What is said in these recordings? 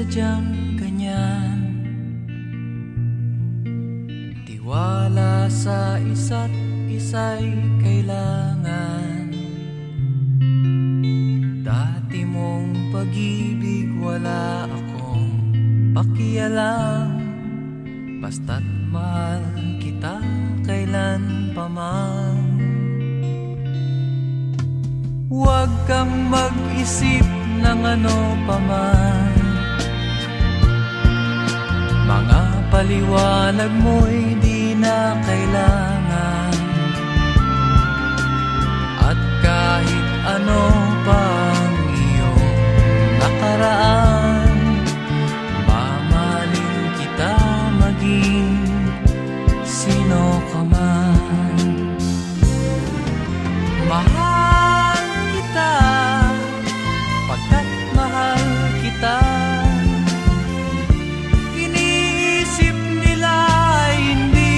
sadyang ganyan. Tiwala sa isa't isa'y kailangan. Dati mong pag-ibig wala akong pakialam. Basta't mahal kita kailan pa man. Huwag kang mag-isip ng ano pa man. Mga paliwanag mo'y di na kailangan. At kahit ano pang iyong nakaraan, mamahalin kita maging sino ka man. Mahal kita pagkat mahal kita. Iniisip nila ay hindi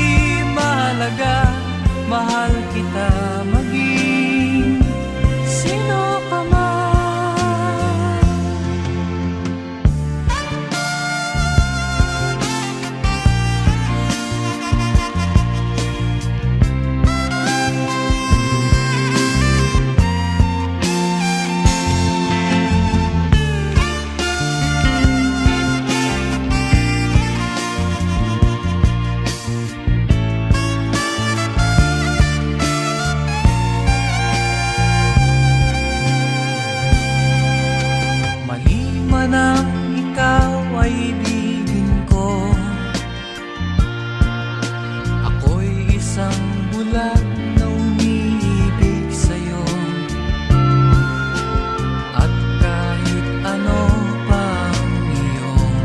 mahalaga. Mahal kita maging sino ka man. Nang ikaw ay ibigin ko, ako'y isang bulag na umiibig sa'yo. At kahit ano pang iyong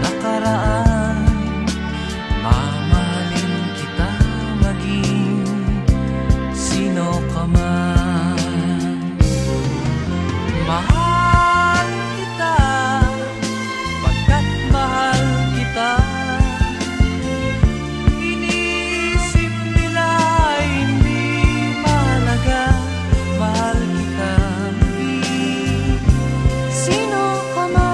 nakaraan, mamahalin kita maging sino ka man. Mahal kita pagkat mahal kita. Iniisip nila ay hindi mahalaga. Mahal kita maging sino ka man.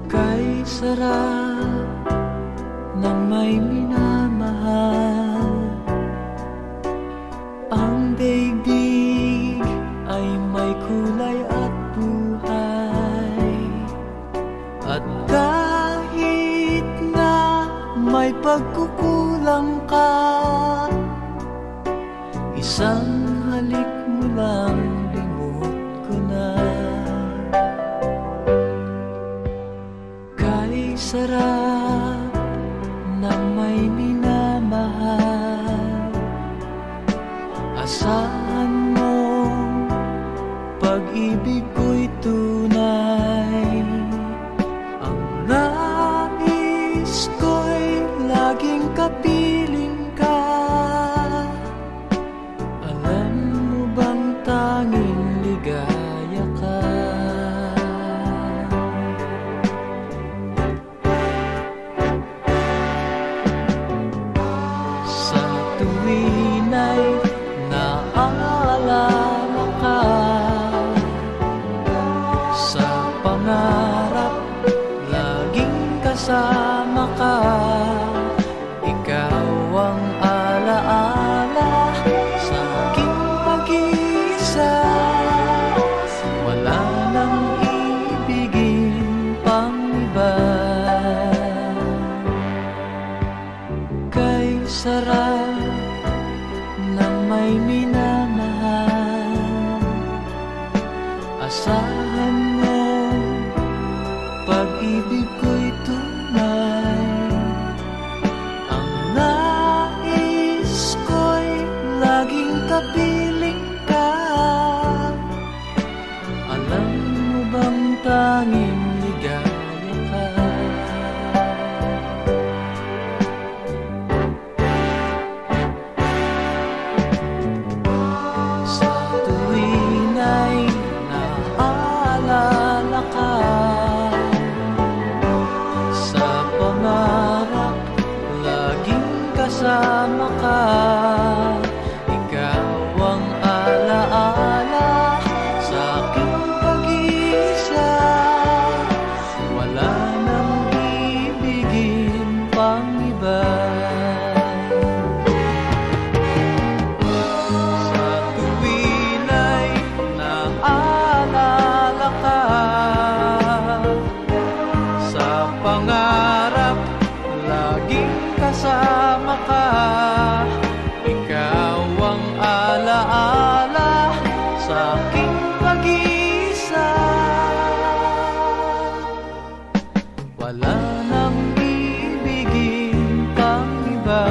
Kay sarap ng may minamahal. Ang daigdig ay may kulay at buhay. At kahit na may pagkukulang ka, isang halik mo lang limot ko na. Sarap ng may minamahal. Asahan mong pag-ibig ko'y tunay. Ang nais ko'y laging kapiling ka. sarap ng may minamahal. Asahan mo, pag-ibig ko'y tunay. Ang nais ko'y laging kapiling ka. Alam mo bang tanging ligaya ka? Sa tuwin ay naaalala ka, sa pangarap laging kasama ka. Ikaw ang alaala sa aking pag-iisa. Wala nang ibigin pang iba. Sa tuwin ay naaalala ka, sa pangarap laging kasama ka. Ikaw ang alaala sa aking pag-iisa. Wala nang ibigin pang iba.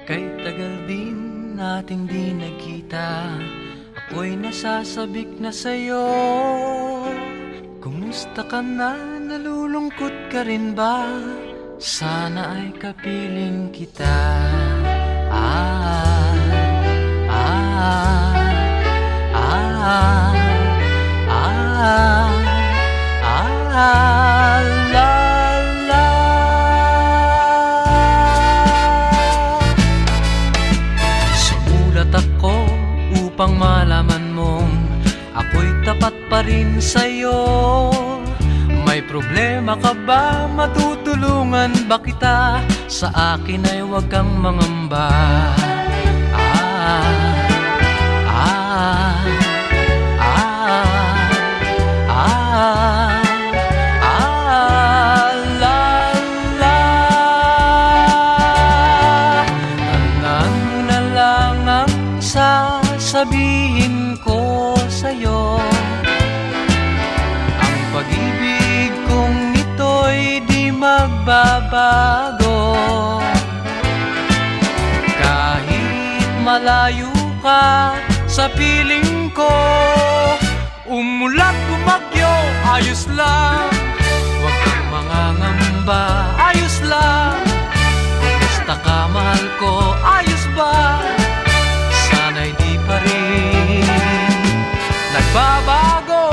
Kay tagal din nating di nagkita, ako'y nasasabik na sa'yo. Kumusta ka na? Nalulungkot ka rin ba? Sana ay kapiling kita. Ah, ah, ah, ah, ah, la, la. Sumulat ako upang malaman mong ako'y tapat pa rin sa'yo. May problema ka ba? Matutulungan ba kita? Sa akin ay huwag kang mangamba. Ah, ah, ah, ah, ah, la, la. Tandaan mo na lang ang sasabihin ko sa'yo. Ang pag-ibig kong ito'y di magbabago. Kahit malayo ka sa piling ko, umulat bumagyo, ayos lang. Huwag kang mangangamba, ayos lang. Kumusta ka, mahal ko, ayos ba? Sana'y di pa rin nagbabago.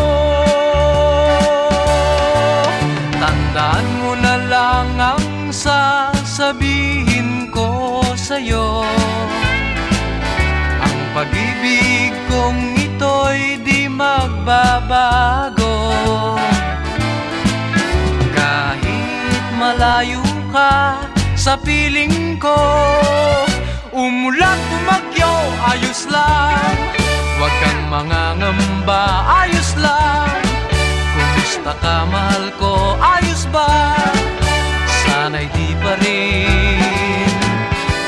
Tandaan mo na lang ang sasabihin ko sa'yo. Ang pag-ibig kong ito'y di magbabago. Kahit malayo ka sa piling ko, umulat bumagyo, ayos lang. Huwag kang mangangamba, ayos lang. Kumusta ka, mahal ko, ayos ba? Sana'y di pa rin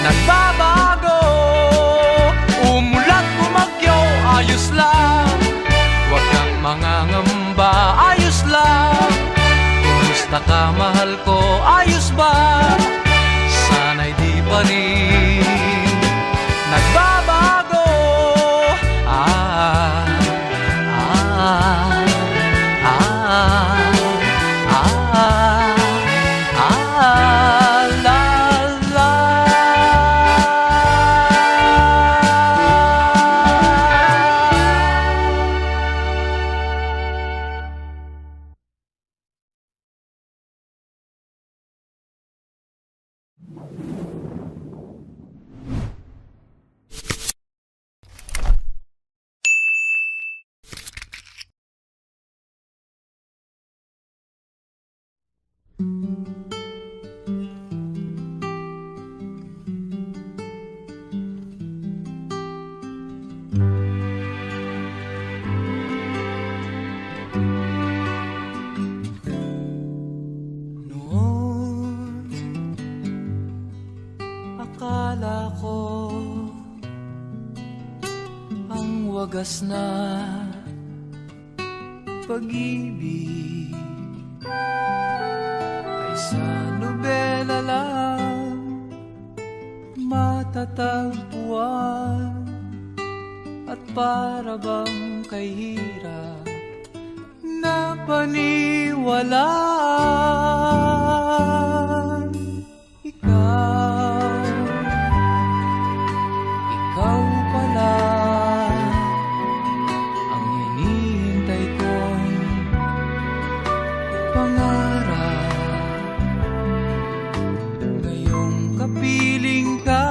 nagbabago. Umulat bumagyo, ayos lang. Huwag kang mangangamba, ayos lang. Kumusta ka, mahal ko, ayos ba? Sana'y di pa rin nagbabago. Ah, ah, ah, ah, ah, la, la. Akala ko ang wagas na pag-ibig ay sa nobela lang matatagpuan, at para bang kay hirap na paniwalaan. Ikaw pala ang hinihintay kong pangarap. Ngayong kapiling ka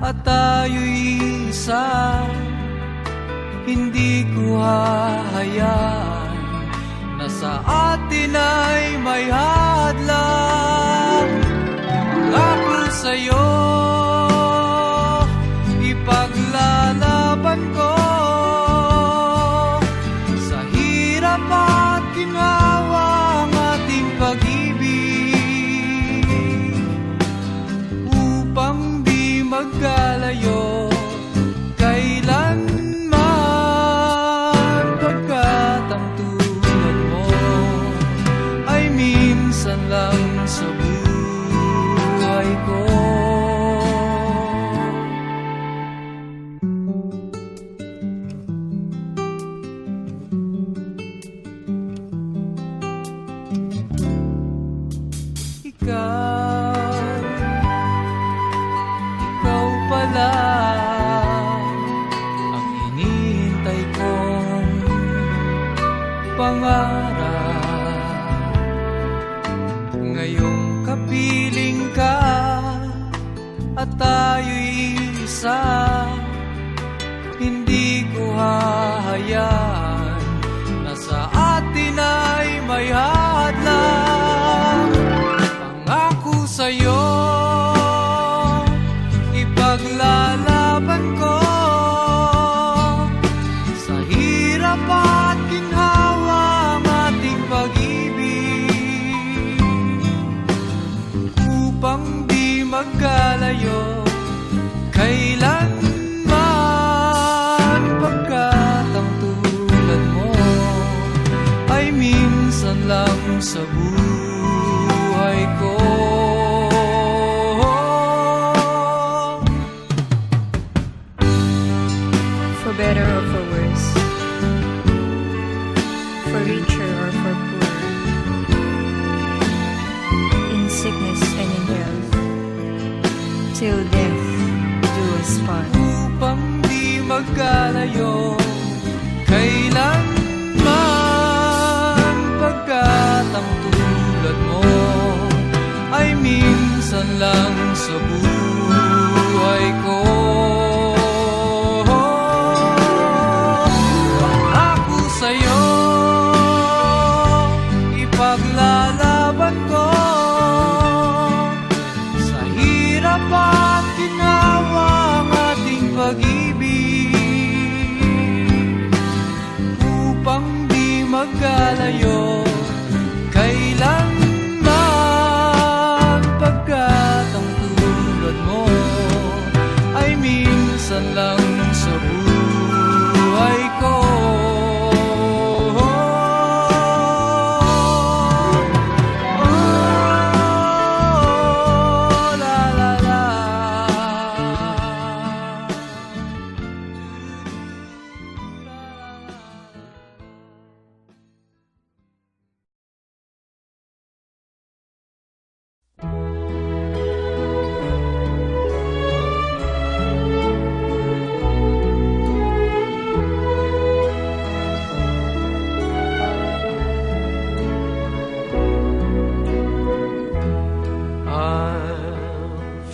at tayo'y isa, hindi ko hahayaan na sa atin ay may hadlang. Ako sa'yo ipaglalaban ko, sa hirap at ginhawa ang ating pag-ibig, upang di magkalayo kailanman, pagkat ang tulad mo ay minsan lang sa buhay ko. Ikaw pala ang hinihintay kong pangarap. Ngayong kapiling ka at tayo'y isa, hindi ko hahayaan na sa atin ay may hadlang. Pangako sa'yo ipaglalaban ko, sa hirap at ginhawa ang ating pag-ibig, upang di magkalayo kailanman, pagkat ang tulad mo ay minsan lang sa buhay ko. For better or for worse, for richer or for poor, in sickness and in health, till death do us part. Upang di magkalayo kailanman, pagkat ang tulad mo ay minsan lang sa buhay ko. Pangako sa'yo ipaglalaban ko, sa hirap at ginhawa ang ating pag-ibig, upang di magkalayo kailanman, pagkat ang tulad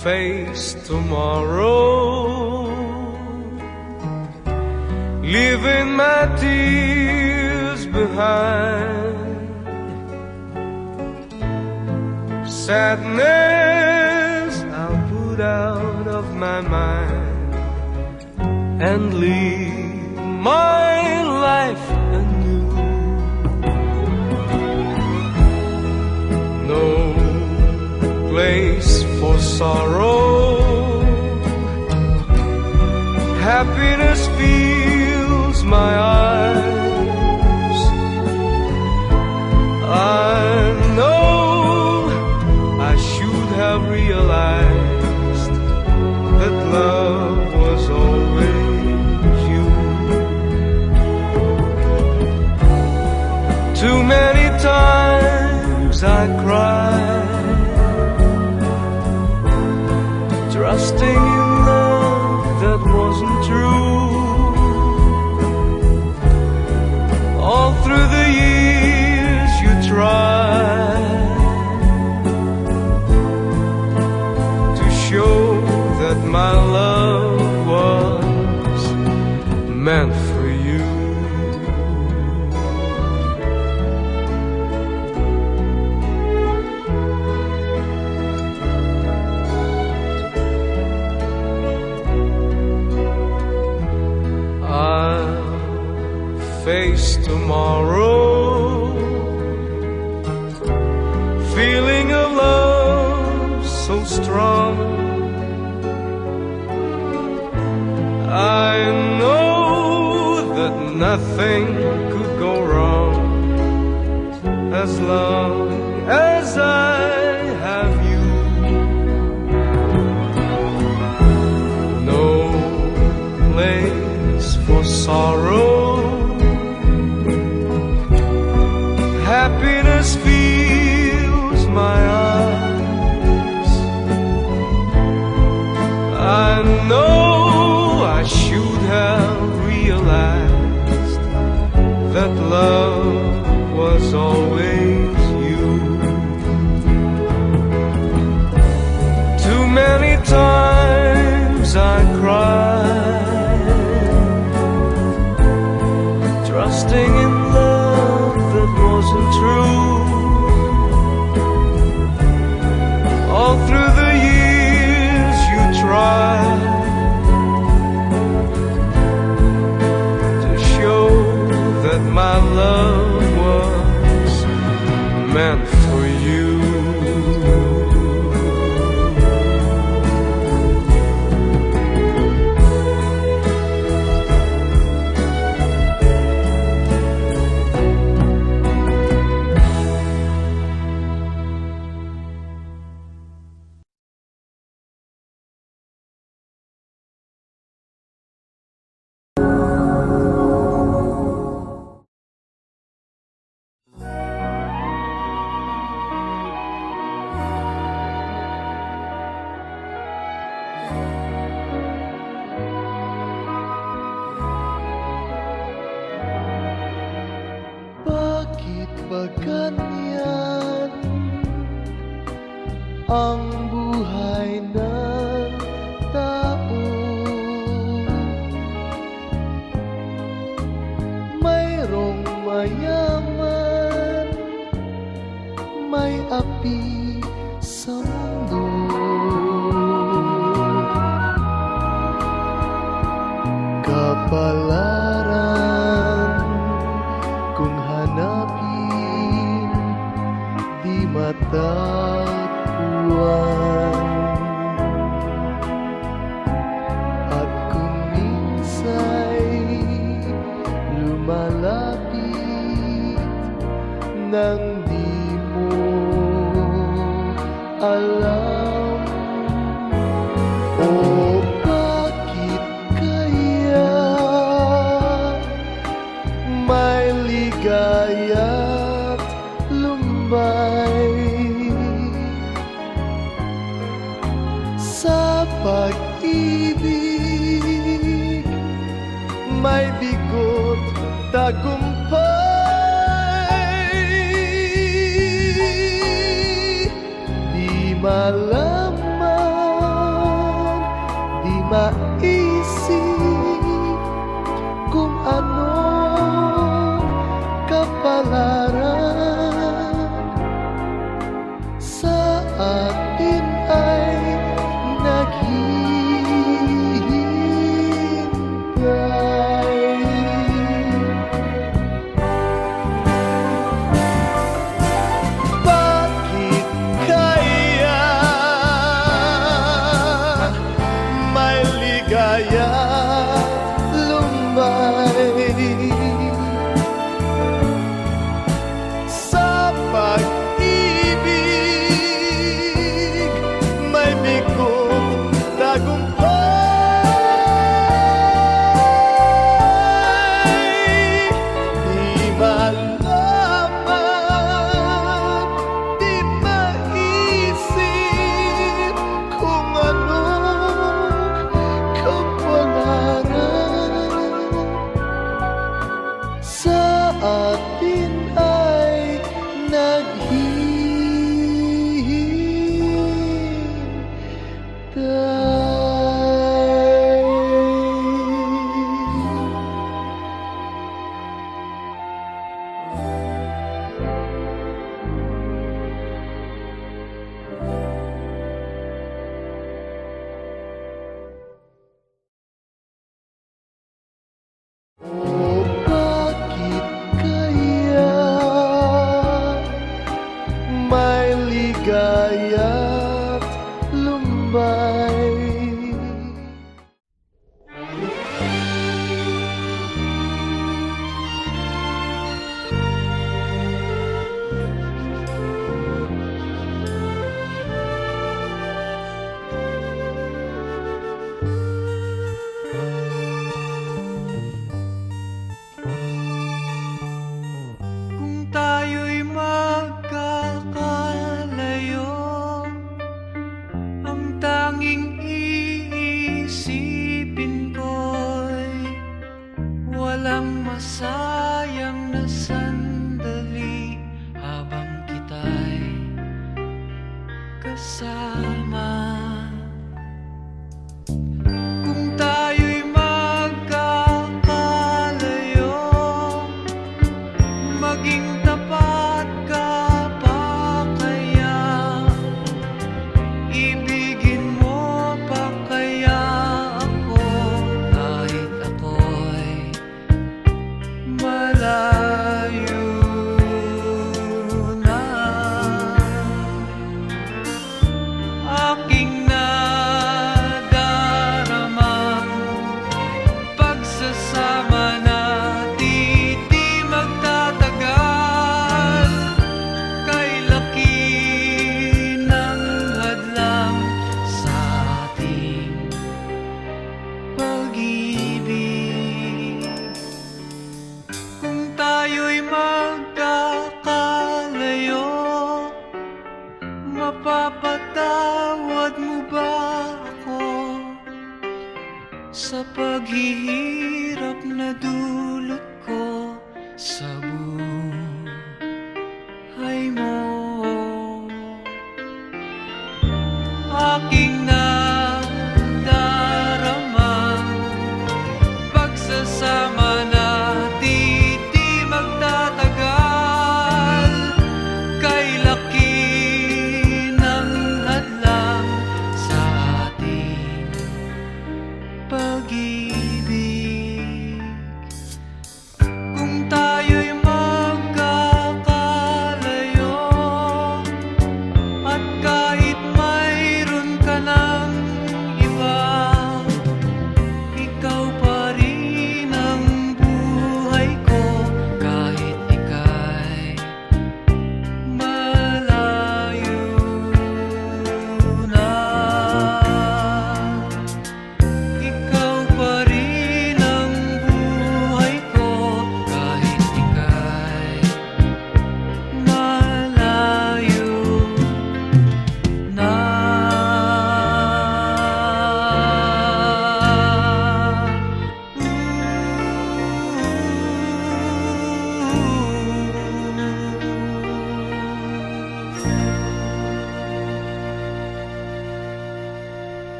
face tomorrow, leaving my tears behind. Sadness I'll put out of my mind and live my life anew. No place for sorrow, happiness fills my eyes. I know I should have realized that love was always you. Too many times I cried, trusting in love that wasn't true. All through the years you tried to show that my love was meant for you. Face tomorrow, feeling a love so strong. I know that nothing could go wrong as long as I have you. No place for sorrow, happiness fills my eyes. I know I should have realized that love was always you. Too many times I cried, trusting in love that wasn't true. All through the years you tried to show that my love was meant for you. Ganyan ang buhay ng tao. Mayroong mayaman, may api sa mundo. Kapalaran kung hanapin, di matatagpuan. At kung minsa'y lumalapit nang di mo alam, o bakit kaya may ligaya't lumbay sa pag-ibig, may bigot tagumpay. Di malaman maisip kung ano kapalaran sa atin ay naghihintay. Bakit kaya may ligaya lumbay sa pag-ibig, may bigong tagumpay. Di malaman, di maisip kung anong kapalaran sa atin ay oh, bakit kaya may ligaya't lumbay? Kung tayo'y magkakalayo, ang tanging iisipin ko'y walang masayang na sandali habang kita'y kasama. Kung tayo'y magkakalayo, maging tapat ka pa kaya? Ibigin mo pa kaya ako kahit ako'y malayo na? Aking nadaramang pagsasama natin di magtatagal. Kay laki ng hadlang sa ating pag-ibig. Kung tayo'y magkakalayo, mapapatawad mo ba ako sa paghihirap na dulot ko sa buhay mo? Aking nadaramang pagsasama natin di magtatagal. Kay laki ng hadlang sa ating pag-ibig. Kung tayo'y magkakalayo, at kahit mayroon ka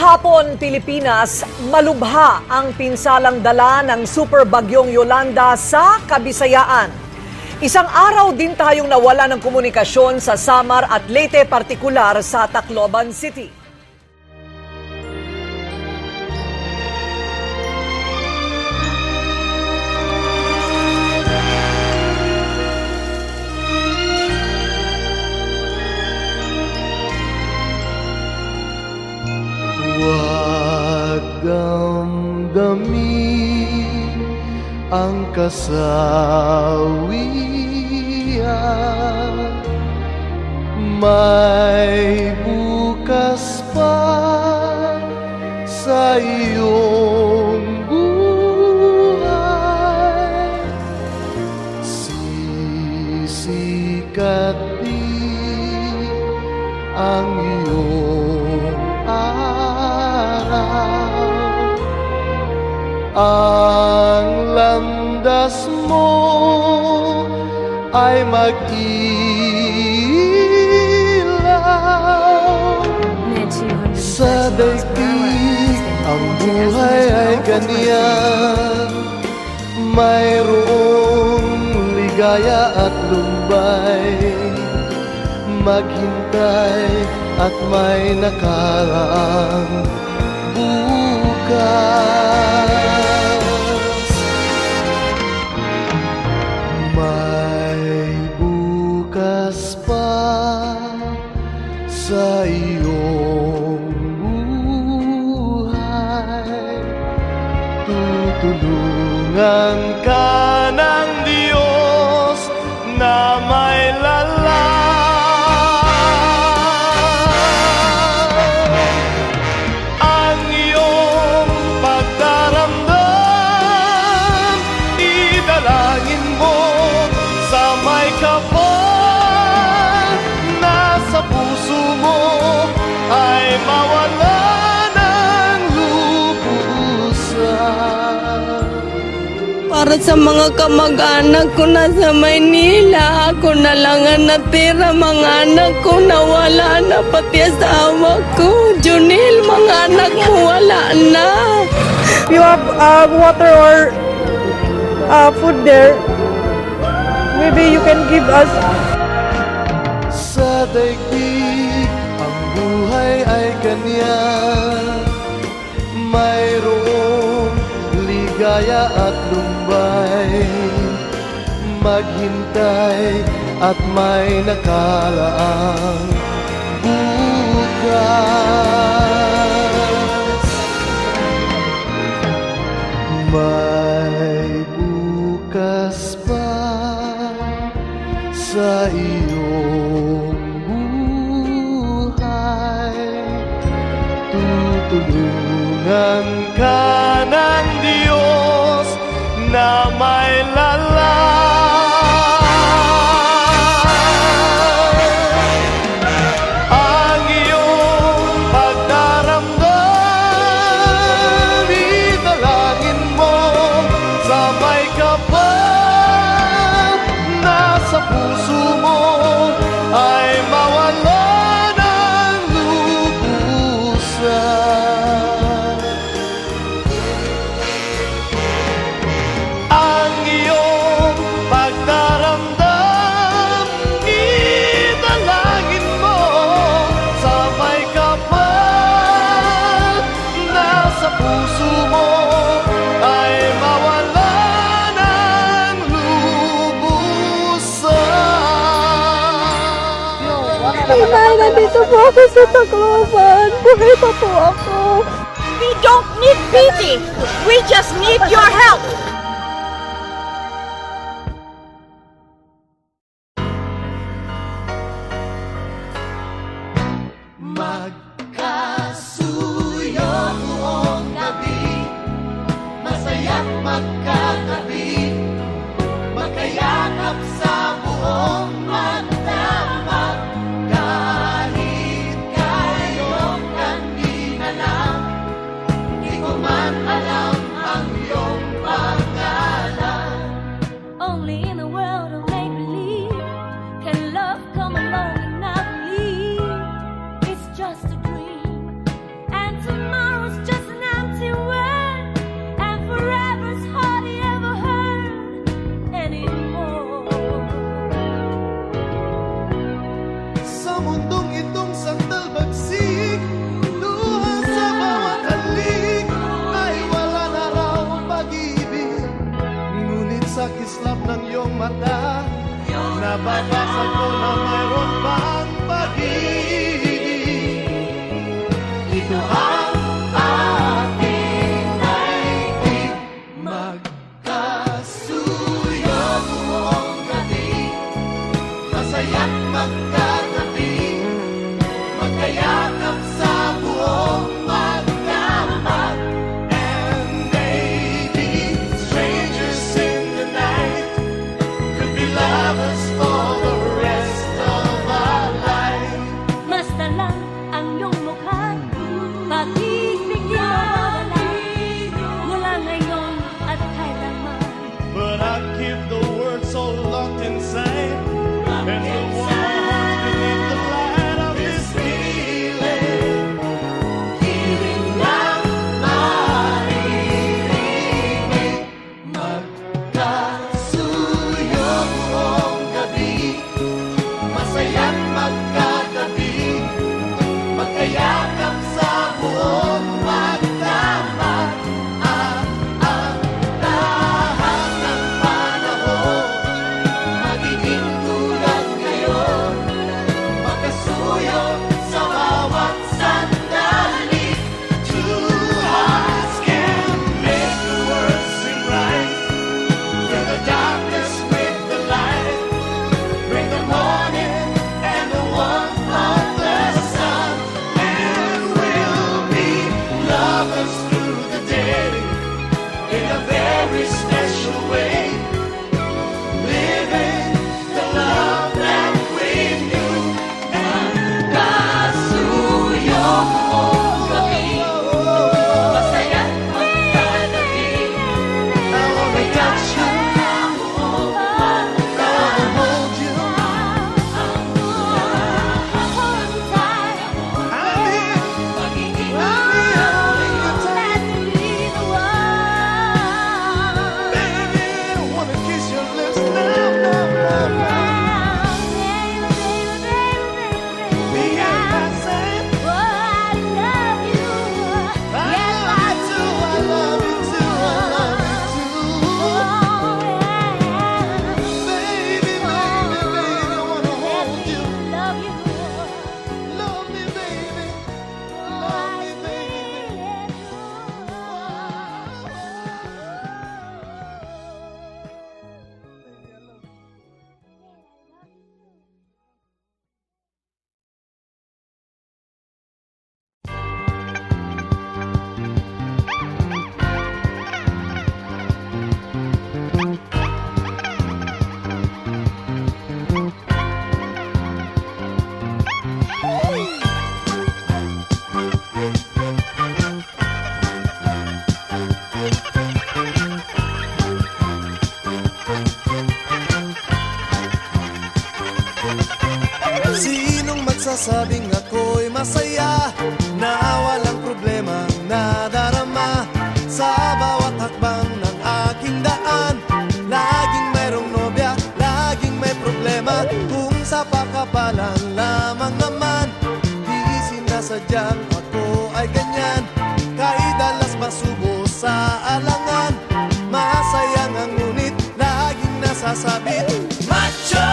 Kahapon, Pilipinas, malubha ang pinsalang dala ng Super Bagyong Yolanda sa Kabisayaan. Isang araw din tayong nawala ng komunikasyon sa Samar at Leyte, partikular sa Tacloban City. Huwag damdamin ang kasawian, may bukas pa sa iyong buhay. Sisikat din ang iyong ang landas mo ay mag-ilaw. Sa daigdig ang buhay ay ganyan, mayroong ligaya at lumbay. Maghintay at may nakaraang bukas. May bukas pa sa iyong buhay. Tutulungan ka ng Diyos na may lalang. Para sa mga kamag-anak ko nasa Maynila, ako na lang ang natira. Mga anak ko nawala na, pati asawa ko. Junil, mga anak mo wala na. You have water or food there? Maybe you can give us. Sa daigdig ang buhay ay ganyan, mayroong ligaya at lumbay. Maghintay at may nakaraang bukas. May bukas pa sa iyong buhay. Tutulungan ka ng Diyos na may lalang. Ang iyong pagdaramdam, italangin mo sa may kapal. Nasa puso mo ay mawala ng lubusan. Ang iyong pagdaramdam, italangin mo sa may kapal. Nasa puso mo ay mawala ng lubusan. Inay, nandito po ako sa Tacloban. Buhay pa po ako. We don't need pity. We just need your help. Magkasuyo buong gabi, masaya't magkatabi, magkayakap sa buong magdamag. Kahit kayong kanina lang, di ko man alam ang iyong pangalan. Only in a world of make-believe can love come along and not leave. It's just a magkayakap sa buong magdamag. And maybe strangers in the night could be lovers for the rest of our life. Basta lang ang iyong mukha, pagbibigyan mula ngayon at kailanman. But I keep the words so locked inside, and the warmth beneath the light of this feeling, feeling lang maririnig. Magkasuyo buong gabi, masaya't magkatabi, magkayakap sa buong magdamag. At ang lahat ng panahon magiging tulad ngayon, magkasuyo sa bawat sandali. Two hearts can make the world sing right, fill the darkness with the light, bring the morning and the warmth of the sun, and we'll be lovers through the day in a very special way, living the love that we knew. Magkasuyo buong gabi, masaya't magkatabi, I wanna touch you, I wanna hold you. Magiging baby, I wanna kiss your lips now, now, now, now. Me and my same. I love you too, I love you too, I love you too. Baby, baby, baby, I wanna hold you. Love me, baby. Love me, baby. Sinong magsasabing ako'y masaya, na walang problemang nadarama sa bawat hakbang ng aking daan? Laging mayroong nobya, laging may problema, kung sa pakapalan lamang naman. Di sinasadyang ako ay ganyan, kahit dalas masubo sa alangan. Masaya nga ngunit laging nasasabit, macho!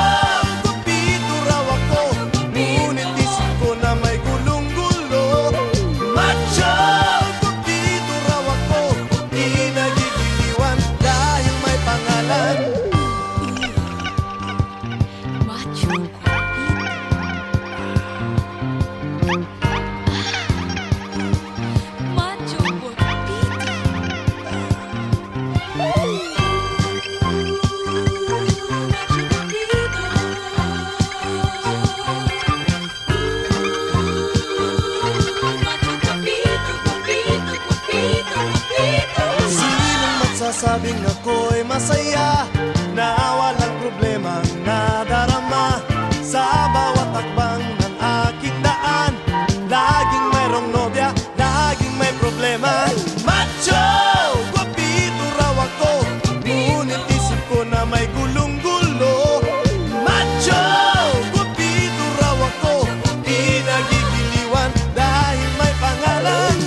Kupito raw ako, ngunit isip ko na may gulong-gulo. Macho! Kupito raw ako, di nagigiliwan dahil may pangalan. Sinong magsasabing ako'y masaya, na walang problemang nadarama sa bawat hakbang ng aking daan? Laging mayroong nobya, laging may problema. Macho! Guwapito raw ako, ngunit isip ko na may gulong-gulo. Macho! Guwapito raw ako, di nagigiliwan dahil may pangalan.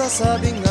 sasabing